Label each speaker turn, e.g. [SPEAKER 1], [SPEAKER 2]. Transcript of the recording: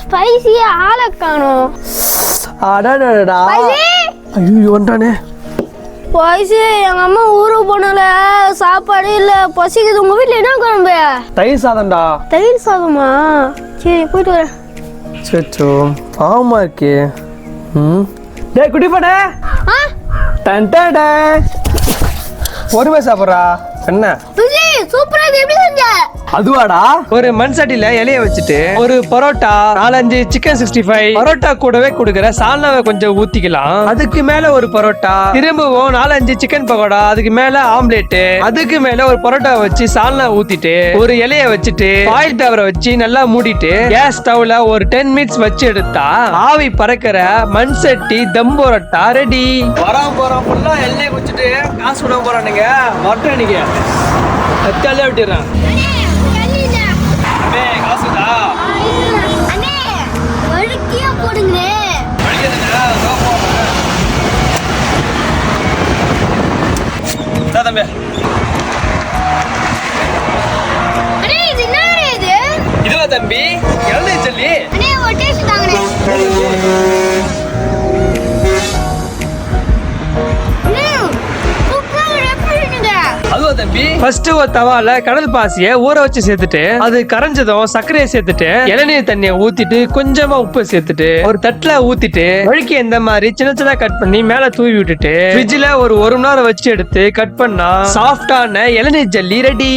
[SPEAKER 1] ஸ்பைசியா ஆளை காணோம்.
[SPEAKER 2] அடாடா ஐயோ வந்துட்டானே.
[SPEAKER 1] ஸ்பைசி எங்க அம்மா ஊருக்கு போனால சாப்பாடு இல்ல, பசிக்குது. உங்க வீட்டுல என்ன குழம்பு?
[SPEAKER 2] தயிர் சாதம்டா.
[SPEAKER 1] தயிர் சாதமா? சரி போயிட்டு வரேன்.
[SPEAKER 2] சச்சோ ஆமா இருக்கே. டேய் குட்டி பண்ண டன்டா பொறுமை சாப்பிட்றா என்ன
[SPEAKER 1] சூப்பரா எப்படி செஞ்ச?
[SPEAKER 2] அதுவாடா, ஒரு மண் சட்டில இலைய வச்சுட்டு ஒரு பரோட்டா 4-5 சிக்கன் 65 பரோட்டா கூடவே கொடுக்குற சால்னாவை கொஞ்சம் ஊத்திக்கலாம். அதுக்கு மேல ஒரு பரோட்டா, திரும்பவும் 4-5 சிக்கன் பகோடா, அதுக்கு மேல ஆம்லேட், அதுக்கு மேல ஒரு பரோட்டா வச்சு சால்னா ஊத்திட்டு ஒரு இலைய வச்சுட்டு ஆயில் பேப்பரை வச்சு நல்லா மூடிட்டு கேஸ் ஸ்டவ்ல ஒரு 10 மினிட்ஸ் வச்சு எடுத்தா ஆவி பறக்கிற மண் சட்டி தம் பரோட்டா ரெடி. போறோம் ஃபுல்லா எண்ணெய் குடிச்சிட்டு காசு விட போறானுங்க. வரட்டும் நீங்க அத்தாலே விட்டுறேன். காசுதா
[SPEAKER 1] போடுங்க.
[SPEAKER 2] தம்பி இதுவா தம்பி இறந்து சொல்லி அதுவா தம்பி. ஃபர்ஸ்ட் ஒரு தவால கடல் பாசிய ஊற வச்சு சேர்த்துட்டு அது கரைஞ்சதும் சர்க்கரையை சேர்த்துட்டு இளநீர் தண்ணியை ஊத்திட்டு கொஞ்சமா உப்பு சேர்த்துட்டு ஒரு தட்டுல ஊத்திட்டு வழுக்கி இந்த மாதிரி சின்ன சின்ன கட் பண்ணி மேல தூவி விட்டுட்டு ஃப்ரிட்ஜ்ல ஒரு 1 மணி நேரம் வச்சு எடுத்து கட் பண்ணா சாஃப்டான இளநீர் ஜல்லி ரெடி.